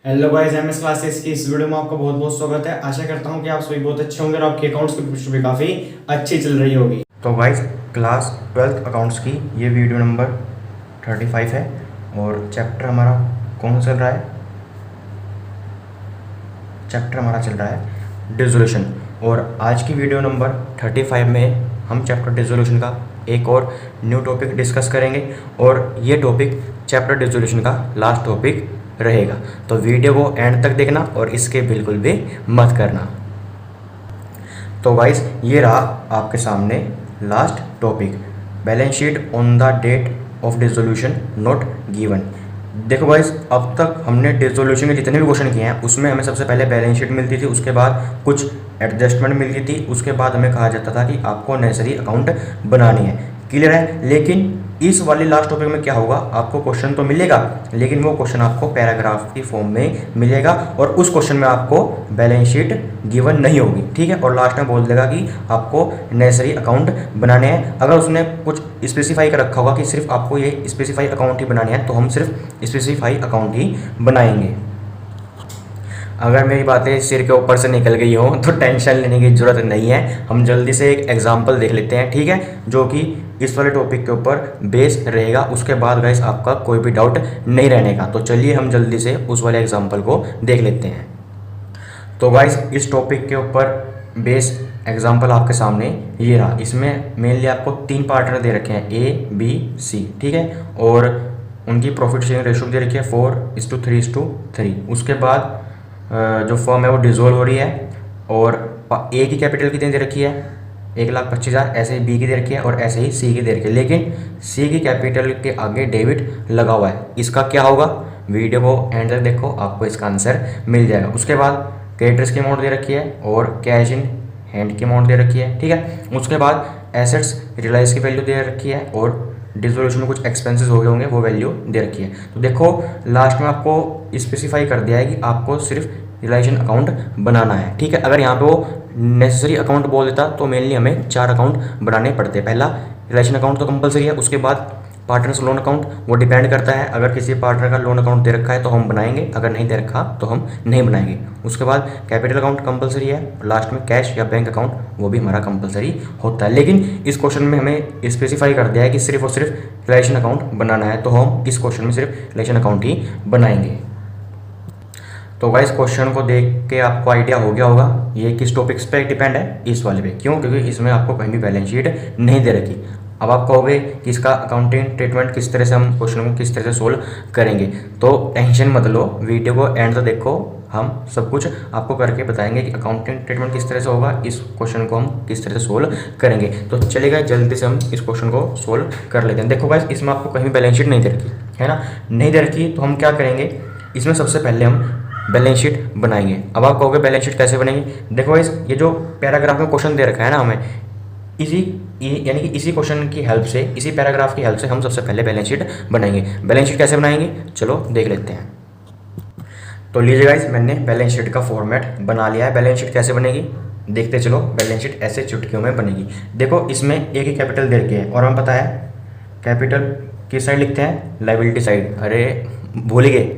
Hello guys, MS classes की इस video में आपका बहुत बहुत स्वागत है। आशा करता हूं कि आप सभी बहुत अच्छे होंगे और आपके अकाउंट्स की प्रिपरेशन भी काफ़ी अच्छी चल रही होगी। तो गाइस, क्लास 12th अकाउंट्स की ये वीडियो नंबर 35 है और चैप्टर हमारा कौन सा चल रहा है? चैप्टर हमारा चल रहा है डिसोल्यूशन। और आज की वीडियो नंबर 35 में हम चैप्टर डिसोल्यूशन का एक और न्यू टॉपिक डिस्कस करेंगे और ये टॉपिक चैप्टर डिसोल्यूशन का लास्ट टॉपिक रहेगा। तो वीडियो को एंड तक देखना और इसके बिल्कुल भी मत करना। तो गाइस, ये रहा आपके सामने last topic, balance sheet on the date of dissolution not given. देखो गाइस, अब तक हमने डिसोल्यूशन के जितने भी क्वेश्चन किए हैं उसमें हमें सबसे पहले बैलेंस शीट मिलती थी, उसके बाद कुछ एडजस्टमेंट मिलती थी, उसके बाद हमें कहा जाता था कि आपको नेसेसरी अकाउंट बनानी है। क्लियर है? लेकिन इस वाले लास्ट टॉपिक में क्या होगा, आपको क्वेश्चन तो मिलेगा लेकिन वो क्वेश्चन आपको पैराग्राफ की फॉर्म में मिलेगा और उस क्वेश्चन में आपको बैलेंस शीट गिवन नहीं होगी। ठीक है? और लास्ट में बोल देगा कि आपको नेसेसरी अकाउंट बनाने हैं। अगर उसने कुछ स्पेसिफाई कर रखा होगा कि सिर्फ आपको ये स्पेसिफाई अकाउंट ही बनाने हैं तो हम सिर्फ स्पेसिफाई अकाउंट ही बनाएंगे। अगर मेरी बातें सिर के ऊपर से निकल गई हो तो टेंशन लेने की ज़रूरत नहीं है। हम जल्दी से एक एग्जांपल देख लेते हैं, ठीक है, जो कि इस वाले टॉपिक के ऊपर बेस रहेगा। उसके बाद गाइस आपका कोई भी डाउट नहीं रहने का। तो चलिए हम जल्दी से उस वाले एग्जांपल को देख लेते हैं। तो गाइस, इस टॉपिक के ऊपर बेस एग्जांपल आपके सामने ये रहा। इसमें मेनली आपको 3 पार्टनर दे रखे हैं, ए बी सी, ठीक है, और उनकी प्रॉफिट शेयरिंग रेशो दे रखी है 4:3:3। उसके बाद जो फर्म है वो डिसॉल्व हो रही है और ए की कैपिटल कितनी दे रखी है, 1,25,000। ऐसे ही बी की दे रखी है और ऐसे ही सी की दे रखी है, लेकिन सी की कैपिटल के आगे डेबिट लगा हुआ है। इसका क्या होगा, वीडियो को एंड तक देखो, आपको इसका आंसर मिल जाएगा। उसके बाद क्रेडिटर्स की अमाउंट दे रखी है और कैश इन हैंड की अमाउंट दे रखी है, ठीक है। उसके बाद एसेट्स रियलाइज की वैल्यू दे रखी है और डिसोल्यूशन में कुछ एक्सपेंसेस हो गए होंगे, वो वैल्यू दे रखी है। तो देखो लास्ट में आपको स्पेसिफाई कर दिया है कि आपको सिर्फ रियलाइजेशन अकाउंट बनाना है, ठीक है। अगर यहाँ पे वो नेसेसरी अकाउंट बोल देता तो मेनली हमें 4 अकाउंट बनाने पड़ते। पहला रियलाइजेशन अकाउंट तो कंपलसरी है, उसके बाद पार्टनर्स लोन अकाउंट, वो डिपेंड करता है, अगर किसी पार्टनर का लोन अकाउंट दे रखा है तो हम बनाएंगे, अगर नहीं दे रखा तो हम नहीं बनाएंगे। उसके बाद कैपिटल अकाउंट कंपलसरी है, लास्ट में कैश या बैंक अकाउंट वो भी हमारा कंपलसरी होता है। लेकिन इस क्वेश्चन में हमें स्पेसिफाई कर दिया है कि सिर्फ और सिर्फ रिलेशन अकाउंट बनाना है, तो हम इस क्वेश्चन में सिर्फ रिलेशन अकाउंट ही बनाएंगे। तो गाइस, क्वेश्चन को देख के आपको आइडिया हो गया होगा ये किस टॉपिक्स पे डिपेंड है, इस वाले पे। क्यों? क्योंकि इसमें आपको कहीं भी बैलेंस शीट नहीं दे रखी। अब आप कहोगे कि इसका अकाउंटिंग ट्रीटमेंट किस तरह से, हम क्वेश्चन को किस तरह से सोल्व करेंगे, तो टेंशन मत लो, वीडियो को एंड तक देखो, हम सब कुछ आपको करके बताएंगे कि अकाउंटिंग ट्रीटमेंट किस तरह से होगा, इस क्वेश्चन को हम किस तरह से सोल्व करेंगे। तो चलेगा, जल्दी से हम इस क्वेश्चन को सोल्व कर लेते हैं। देखो गाइस, इसमें आपको कहीं भी बैलेंस शीट नहीं दे रखी है ना, नहीं दे रखी, तो हम क्या करेंगे, इसमें सबसे पहले हम बैलेंस शीट बनाएंगे। अब आप कहोगे बैलेंस शीट कैसे बनेगी? देखो गाइस, ये जो पैराग्राफ में क्वेश्चन दे रखा है ना हमें, यानी कि इसी क्वेश्चन की हेल्प से, इसी पैराग्राफ की हेल्प से हम सबसे पहले बैलेंस शीट बनाएंगे। बैलेंस शीट कैसे बनाएंगे, चलो देख लेते हैं। तो लीजिए गाइस, मैंने बैलेंस शीट का फॉर्मेट बना लिया है। बैलेंस शीट कैसे बनेगी देखते चलो। बैलेंस शीट ऐसे चुटकियों में बनेगी। देखो, इसमें एक ही कैपिटल दे रखी है और हमें पता है कैपिटल किस साइड लिखते हैं, लायबिलिटी साइड। अरे भूल गए,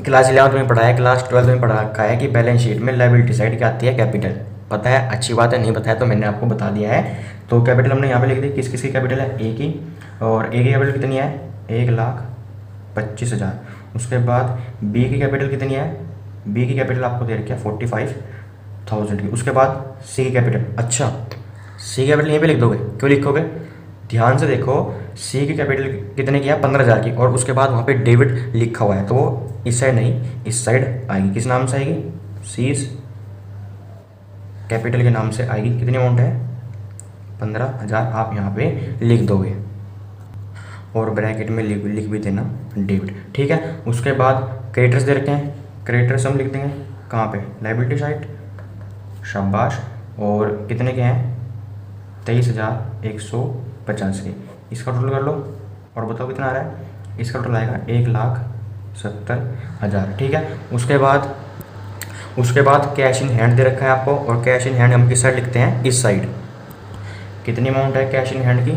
क्लास 11 में पढ़ा है, क्लास 12 में पढ़ा रखा है कि बैलेंस शीट में लायबिलिटी साइड क्या आती है, कैपिटल। पता है, अच्छी बात है, नहीं पता है तो मैंने आपको बता दिया है। तो कैपिटल हमने यहाँ पे लिख दी, किस किस की कैपिटल है, ए की, और ए की कैपिटल कितनी है, 1,25,000। उसके बाद बी की कैपिटल कितनी है, बी की कैपिटल आपको दे रखी है 45,000 की। उसके बाद सी की कैपिटल, अच्छा सी की कैपिटल यहीं पे लिख दोगे, क्यों लिखोगे, ध्यान से देखो, सी की कैपिटल कितने की है, 15,000 की, और उसके बाद वहाँ पे डेबिट लिखा हुआ है, तो वो इस साइड नहीं इस साइड आएगी। किस नाम से आएगी, सी कैपिटल के नाम से आएगी। कितनी अमाउंट है, 15,000 आप यहाँ पे लिख दोगे और ब्रैकेट में लिख भी देना डेबिट, ठीक है। उसके बाद क्रेडिटर्स दे रखे हैं, क्रेडिटर्स हम लिख देंगे कहाँ पे, लायबिलिटी साइड, शाबाश। और कितने के हैं, 23,150 के। इसका टोटल कर लो और बताओ कितना आ रहा है, इसका टोटल आएगा 1,70,000, ठीक है। उसके बाद कैश इन हैंड दे रखा है आपको, और कैश इन हैंड हम किस साइड लिखते हैं, इस साइड। कितनी अमाउंट है कैश इन हैंड की,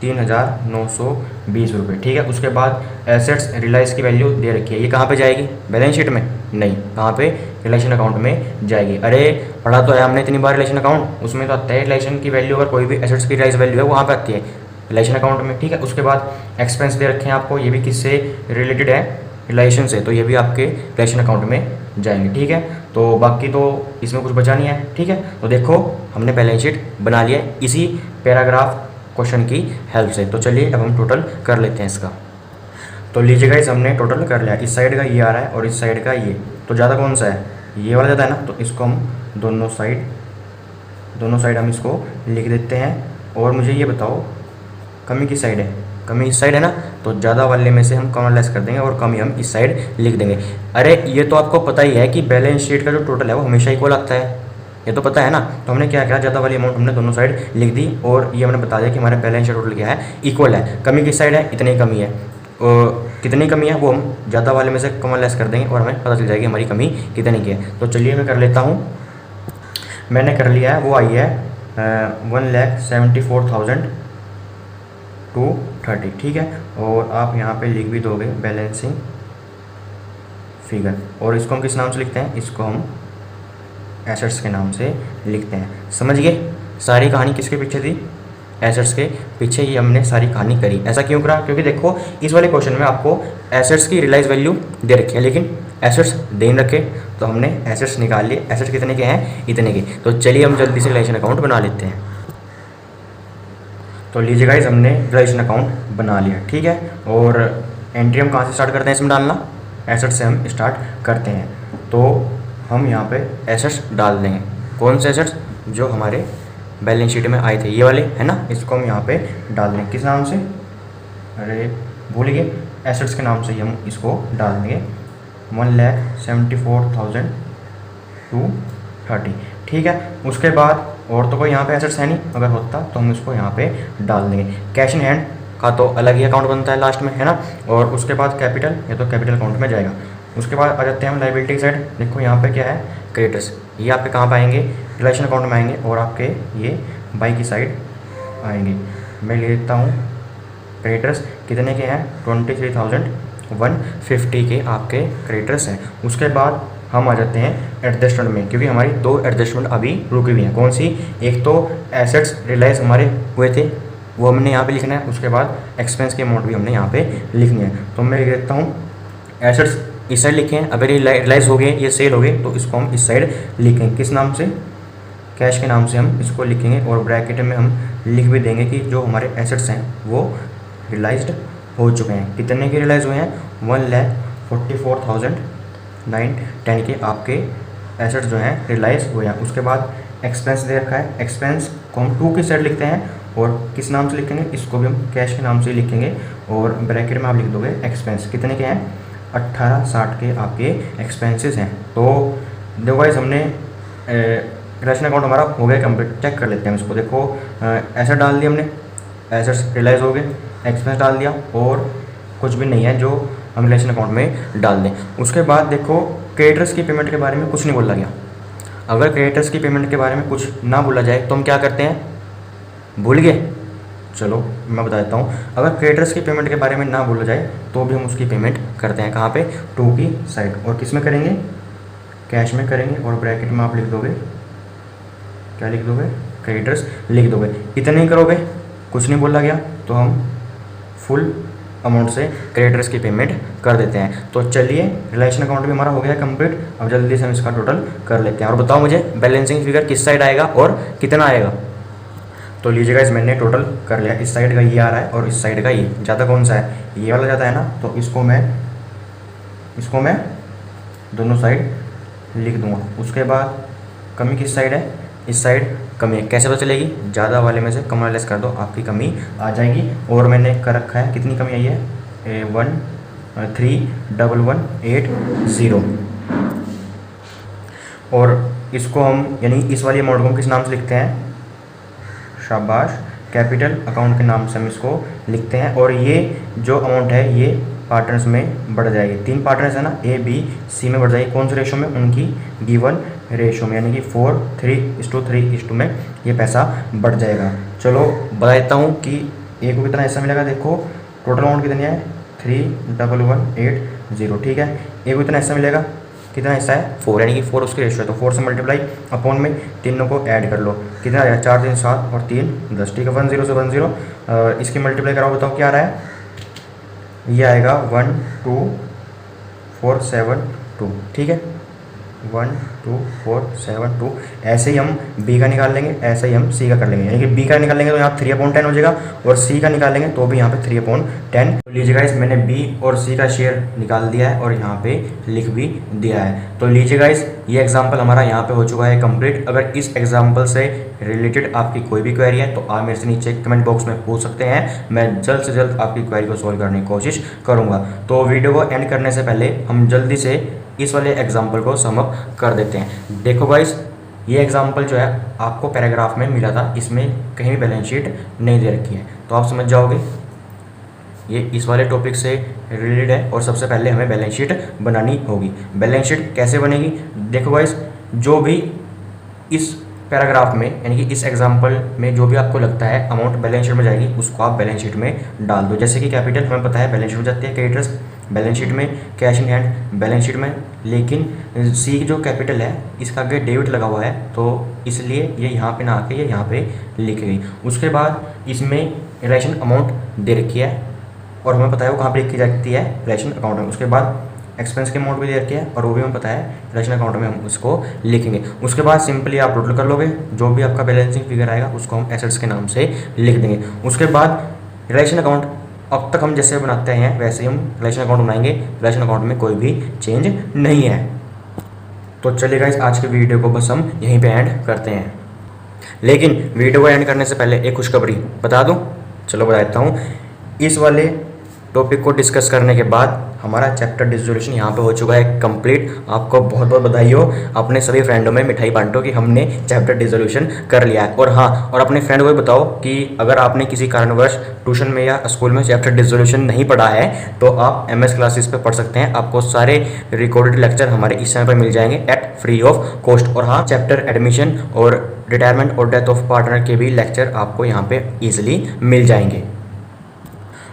3,920 रुपये। ठीक है, उसके बाद एसेट्स रिलाइज की वैल्यू दे रखी है, ये कहाँ पे जाएगी? बैलेंस शीट में नहीं, कहाँ पे? रिलेशन अकाउंट में जाएगी। अरे पढ़ा तो है हमने इतनी बार रिलेशन अकाउंट, उसमें तो आता है रिलेशन की वैल्यू, अगर कोई भी एसेट्स की रिलाइज वैल्यू है वहाँ पे आती है रिलेशन अकाउंट में। ठीक है, उसके बाद एक्सपेंस दे रखे हैं आपको, ये भी किससे रिलेटेड है? रिलेशन से, तो ये भी आपके रिलेशन अकाउंट में जाएंगे। ठीक है, तो बाकी तो इसमें कुछ बचा नहीं है। ठीक है, तो देखो हमने बैलेंस शीट बना लिया है इसी पैराग्राफ क्वेश्चन की हेल्प से। तो चलिए अब हम टोटल कर लेते हैं इसका। तो लीजिए गाइस, हमने टोटल कर लिया, इस साइड का ये आ रहा है और इस साइड का ये, तो ज़्यादा कौन सा है? ये वाला ज़्यादा है ना, तो इसको हम दोनों साइड हम इसको लिख देते हैं। और मुझे ये बताओ कमी किस साइड है? कमी इस साइड है ना, तो ज़्यादा वाले में से हम कॉमन लेस कर देंगे और कमी हम इस साइड लिख देंगे। अरे ये तो आपको पता ही है कि बैलेंस शीट का जो टोटल है वो हमेशा इक्वल आता है, ये तो पता है ना। तो हमने क्या किया, ज़्यादा वाली अमाउंट हमने दोनों साइड लिख दी और ये हमने बता दिया कि हमारे बैलेंस शीट टोटल क्या है? इक्वल है। कमी किस साइड है? इतनी कमी है। कितनी कमी है वो हम ज़्यादा वाले में से कॉमन लेस कर देंगे और हमें पता चल जाएगी हमारी कमी कितनी की है। तो चलिए मैं कर लेता हूँ, मैंने कर लिया है, वो आई है 1,74,230। ठीक है, और आप यहाँ पे लिख भी दोगे बैलेंसिंग फिगर, और इसको हम किस नाम से लिखते हैं? इसको हम एसेट्स के नाम से लिखते हैं। समझ गए? सारी कहानी किसके पीछे थी? एसेट्स के पीछे ही हमने सारी कहानी करी। ऐसा क्यों करा? क्योंकि देखो इस वाले क्वेश्चन में आपको एसेट्स की रिलाइज वैल्यू दे रखी है लेकिन एसेट्स दे रखे, तो हमने एसेट्स निकाल लिए। एसेट्स कितने के हैं? इतने के। तो चलिए हम जल्दी से रिलेशन अकाउंट बना लेते हैं। तो लीजिए गाइस, हमने रिलेशन अकाउंट बना लिया। ठीक है, और एंट्री हम कहाँ से स्टार्ट करते हैं इसमें डालना? एसेट्स से हम स्टार्ट करते हैं। तो हम यहाँ पे एसेट्स डाल देंगे। कौन से एसेट्स? जो हमारे बैलेंस शीट में आए थे, ये वाले है ना, इसको हम यहाँ पे डाल देंगे। किस नाम से? अरे भूल गए, एसेट्स के नाम से ही हम इसको डाल देंगे 1,74,230। ठीक है, उसके बाद और तो कोई यहाँ पे एसेट्स है नहीं, अगर होता तो हम इसको यहाँ पे डाल देंगे। कैश इन हैंड का तो अलग ही अकाउंट बनता है लास्ट में, है ना। और उसके बाद कैपिटल, ये तो कैपिटल अकाउंट में जाएगा। उसके बाद आ जाते हैं हम लायबिलिटी की साइड। देखो यहाँ पे क्या है? क्रेडिटर्स, ये आपके कहाँ पे आएंगे? रिलेशन अकाउंट में आएंगे और आपके ये बाई की साइड आएंगे। मैं ले लेता हूँ क्रेडिटर्स, कितने के हैं? 23,150 के आपके क्रेडिटर्स हैं। उसके बाद हम आ जाते हैं एडजस्टमेंट में, क्योंकि हमारी दो एडजस्टमेंट अभी रुकी हुई हैं। कौन सी? एक तो एसेट्स रिलाइज हमारे हुए थे, वो हमने यहाँ पे लिखना है। उसके बाद एक्सपेंस की अमाउंट भी हमने यहाँ पे लिखनी है। तो मैं लिख देता हूँ एसेट्स इस साइड लिखें, अगर ये रिलाइज हो गए, ये सेल हो गए, तो इसको हम इस साइड लिखेंगे। किस नाम से? कैश के नाम से हम इसको लिखेंगे। और ब्रैकेट में हम लिख भी देंगे कि जो हमारे एसेट्स हैं वो रिलाइज्ड हो चुके हैं। कितने के रिलाइज हुए हैं? 1,44,910 के आपके एसेट्स जो हैं रिलाइज हुए हैं। उसके बाद एक्सपेंस दे रखा है, एक्सपेंस को हम 2 की साइड लिखते हैं और किस नाम से लिखेंगे? इसको भी हम कैश के नाम से लिखेंगे और ब्रैकेट में आप लिख दोगे एक्सपेंस। कितने के हैं? 1860 के आपके एक्सपेंसेस हैं। तो देखो गाइस, हमने रिलेशन अकाउंट हमारा हो गया कंप्लीट। चेक कर लेते हैं इसको। देखो एसेट डाल दिया हमने, एसेट्स रिलाइज हो गए, एक्सपेंस डाल दिया और कुछ भी नहीं है जो हम रिलेशन अकाउंट में डाल दें। उसके बाद देखो क्रेडिटर्स की पेमेंट के बारे में कुछ नहीं बोला गया। अगर क्रेडिटर्स की पेमेंट के बारे में कुछ ना बोला जाए तो हम क्या करते हैं? भूल गए? चलो मैं बता देता हूँ। अगर क्रेडिटर्स की पेमेंट के बारे में ना बोला जाए तो भी हम उसकी पेमेंट करते हैं। कहाँ पे? 2 की साइड। और किस में करेंगे? कैश में करेंगे और ब्रैकेट में आप लिख दोगे, क्या लिख दोगे? क्रेडिटर्स लिख दोगे। इतने ही करोगे, कुछ नहीं बोला गया, तो हम फुल अमाउंट से क्रेडिटर्स की पेमेंट कर देते हैं। तो चलिए रिलेशन अकाउंट भी हमारा हो गया कंप्लीट। अब जल्दी से हम इसका टोटल कर लेते हैं और बताओ मुझे बैलेंसिंग फिगर किस साइड आएगा और कितना आएगा। तो लीजिएगा, इस मैंने टोटल कर लिया। इस साइड का ये आ रहा है और इस साइड का ये। ज़्यादा कौन सा है? ये वाला ज़्यादा है ना, तो इसको मैं दोनों साइड लिख दूंगा। उसके बाद कमी किस साइड है? इस साइड कमी है। कैसे पता चलेगी? ज़्यादा वाले में से कम लेस कर दो, आपकी कमी आ जाएगी। और मैंने कर रखा है, कितनी कमी आई है? 1,3,1,1,8,0। और इसको हम यानी इस वाली अमाउंट को हम किस नाम से लिखते हैं? शाबाश, कैपिटल अकाउंट के नाम से हम इसको लिखते हैं। और ये जो अमाउंट है ये पार्टनर्स में बढ़ जाएगी। 3 पार्टनर्स है ना, ए बी सी में बढ़ जाएगी। कौन से रेशो में? उनकी गिवन रेशो में, यानी कि 4:3:3:2 में ये पैसा बढ़ जाएगा। चलो बता देता हूँ कि ए को कितना हिस्सा मिलेगा, देखो टोटल अमाउंट कितनी है 31180, ठीक है। ए को कितना हिस्सा मिलेगा, कितना हिस्सा है 4, यानी कि 4 उसकी रेशियो है, तो 4 से मल्टीप्लाई अपॉन में तीनों को ऐड कर लो, कितना आ जाएगा 4 3 7 और 3 10, ठीक है। 10 से 10 इसकी मल्टीप्लाई कराओ, बताओ क्या आ रहा है, ये आएगा 12472, ठीक है। 12472। ऐसे ही हम बी का निकाल लेंगे, ऐसे ही हम सी का कर लेंगे, यानी कि बी का निकालेंगे तो यहाँ 3/10 हो जाएगा और सी का निकालेंगे तो भी यहाँ पे 3/10। तो लीजिएगा इस मैंने बी और सी का शेयर निकाल दिया है और यहाँ पे लिख भी दिया है। तो लीजिएगा इस ये एग्जाम्पल हमारा यहाँ पे हो चुका है कंप्लीट। अगर इस एग्जाम्पल से रिलेटेड आपकी कोई भी क्वेरी है तो आप मेरे से नीचे कमेंट बॉक्स में पूछ सकते हैं, मैं जल्द से जल्द आपकी क्वेरी को सॉल्व करने की कोशिश करूँगा। तो वीडियो को एंड करने से पहले हम जल्दी से इस वाले एग्जाम्पल को सम अप कर देते हैं। देखो गाइस, ये एग्जाम्पल जो है आपको पैराग्राफ में मिला था, इसमें कहीं भी बैलेंस शीट नहीं दे रखी है, तो आप समझ जाओगे ये इस वाले टॉपिक से रिलेटेड है। और सबसे पहले हमें बैलेंस शीट बनानी होगी। बैलेंस शीट कैसे बनेगी, देखो गाइस, जो भी इस पैराग्राफ में यानी कि इस एग्जाम्पल में जो भी आपको लगता है अमाउंट बैलेंस शीट में जाएगी उसको आप बैलेंस शीट में डाल दो। जैसे कि कैपिटल हमें पता है बैलेंस शीट में जाती है, क्रेडिटर्स बैलेंस शीट में, cash in hand balance sheet में, लेकिन सी जो कैपिटल है इसका आगे डेबिट लगा हुआ है तो इसलिए ये यहाँ पे ना आके ये यहाँ पे लिखी गई। उसके बाद इसमें रेशन अमाउंट दे रखी है और हमें पता है वो कहाँ पे लिखी जाती है, रेशन अकाउंट में। उसके बाद एक्सपेंस के अमाउंट भी दे रखी है और वो भी हमें पता है रेशन अकाउंट में हम उसको लिखेंगे। उसके बाद सिंपली आप टोटल कर लोगे, जो भी आपका बैलेंसिंग फिगर आएगा उसको हम एसेट्स के नाम से लिख देंगे। उसके बाद रेशन अकाउंट अब तक हम जैसे बनाते हैं वैसे ही हम रेशन अकाउंट बनाएंगे, रेशन अकाउंट में कोई भी चेंज नहीं है। तो चलिएगा इस आज के वीडियो को बस हम यहीं पे एंड करते हैं, लेकिन वीडियो को एंड करने से पहले एक खुशखबरी बता दूं, चलो बता देता हूँ। इस वाले टॉपिक को डिस्कस करने के बाद हमारा चैप्टर डिसोल्यूशन यहाँ पे हो चुका है कंप्लीट। आपको बहुत बहुत बधाई हो, अपने सभी फ्रेंडों में मिठाई बांटो कि हमने चैप्टर डिसोल्यूशन कर लिया है। और हाँ, और अपने फ्रेंड को भी बताओ कि अगर आपने किसी कारणवश ट्यूशन में या स्कूल में चैप्टर डिसोल्यूशन नहीं पढ़ा है तो आप MS क्लासेस पे पढ़ सकते हैं। आपको सारे रिकॉर्डेड लेक्चर हमारे इस चैनल पर मिल जाएंगे एट फ्री ऑफ कॉस्ट। और हाँ, चैप्टर एडमिशन और रिटायरमेंट और डेथ ऑफ पार्टनर के भी लेक्चर आपको यहाँ पे ईजिली मिल जाएंगे।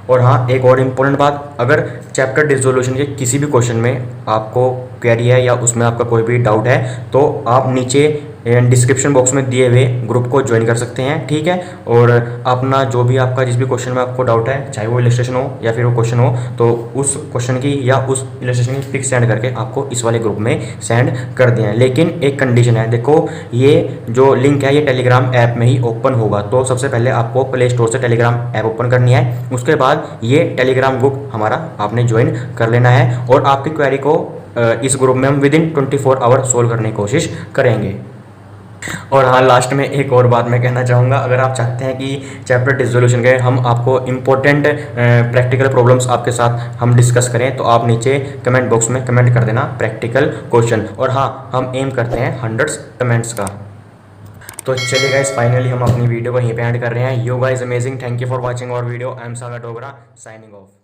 और हाँ, एक और इम्पोर्टेंट बात, अगर चैप्टर डिसोल्यूशन के किसी भी क्वेश्चन में आपको क्वेरी है या उसमें आपका कोई भी डाउट है तो आप नीचे डिस्क्रिप्शन बॉक्स में दिए हुए ग्रुप को ज्वाइन कर सकते हैं, ठीक है। और अपना जो भी आपका जिस भी क्वेश्चन में आपको डाउट है, चाहे वो इलस्ट्रेशन हो या फिर वो क्वेश्चन हो, तो उस क्वेश्चन की या उस इलस्ट्रेशन की पिक सेंड करके आपको इस वाले ग्रुप में सेंड कर दिया है। लेकिन एक कंडीशन है, देखो ये जो लिंक है ये टेलीग्राम ऐप में ही ओपन होगा। तो सबसे पहले आपको प्ले स्टोर से टेलीग्राम ऐप ओपन करनी है, उसके बाद ये टेलीग्राम ग्रुप हमारा आपने ज्वाइन कर लेना है और आपकी क्वेरी को इस ग्रुप में हम विदिन 24 आवर सोल्व करने की कोशिश करेंगे। और हाँ, लास्ट में एक और बात मैं कहना चाहूँगा, अगर आप चाहते हैं कि चैप्टर डिसोल्यूशन के हम आपको इम्पोर्टेंट प्रैक्टिकल प्रॉब्लम्स आपके साथ हम डिस्कस करें तो आप नीचे कमेंट बॉक्स में कमेंट कर देना प्रैक्टिकल क्वेश्चन। और हाँ, हम एम करते हैं 100 कमेंट्स का। तो चलिए गाइस, फाइनली हम अपनी वीडियो को यहीं पे एंड कर रहे हैं। You guys amazing, thank you for watching our video. I am Sagar Dogra signing of.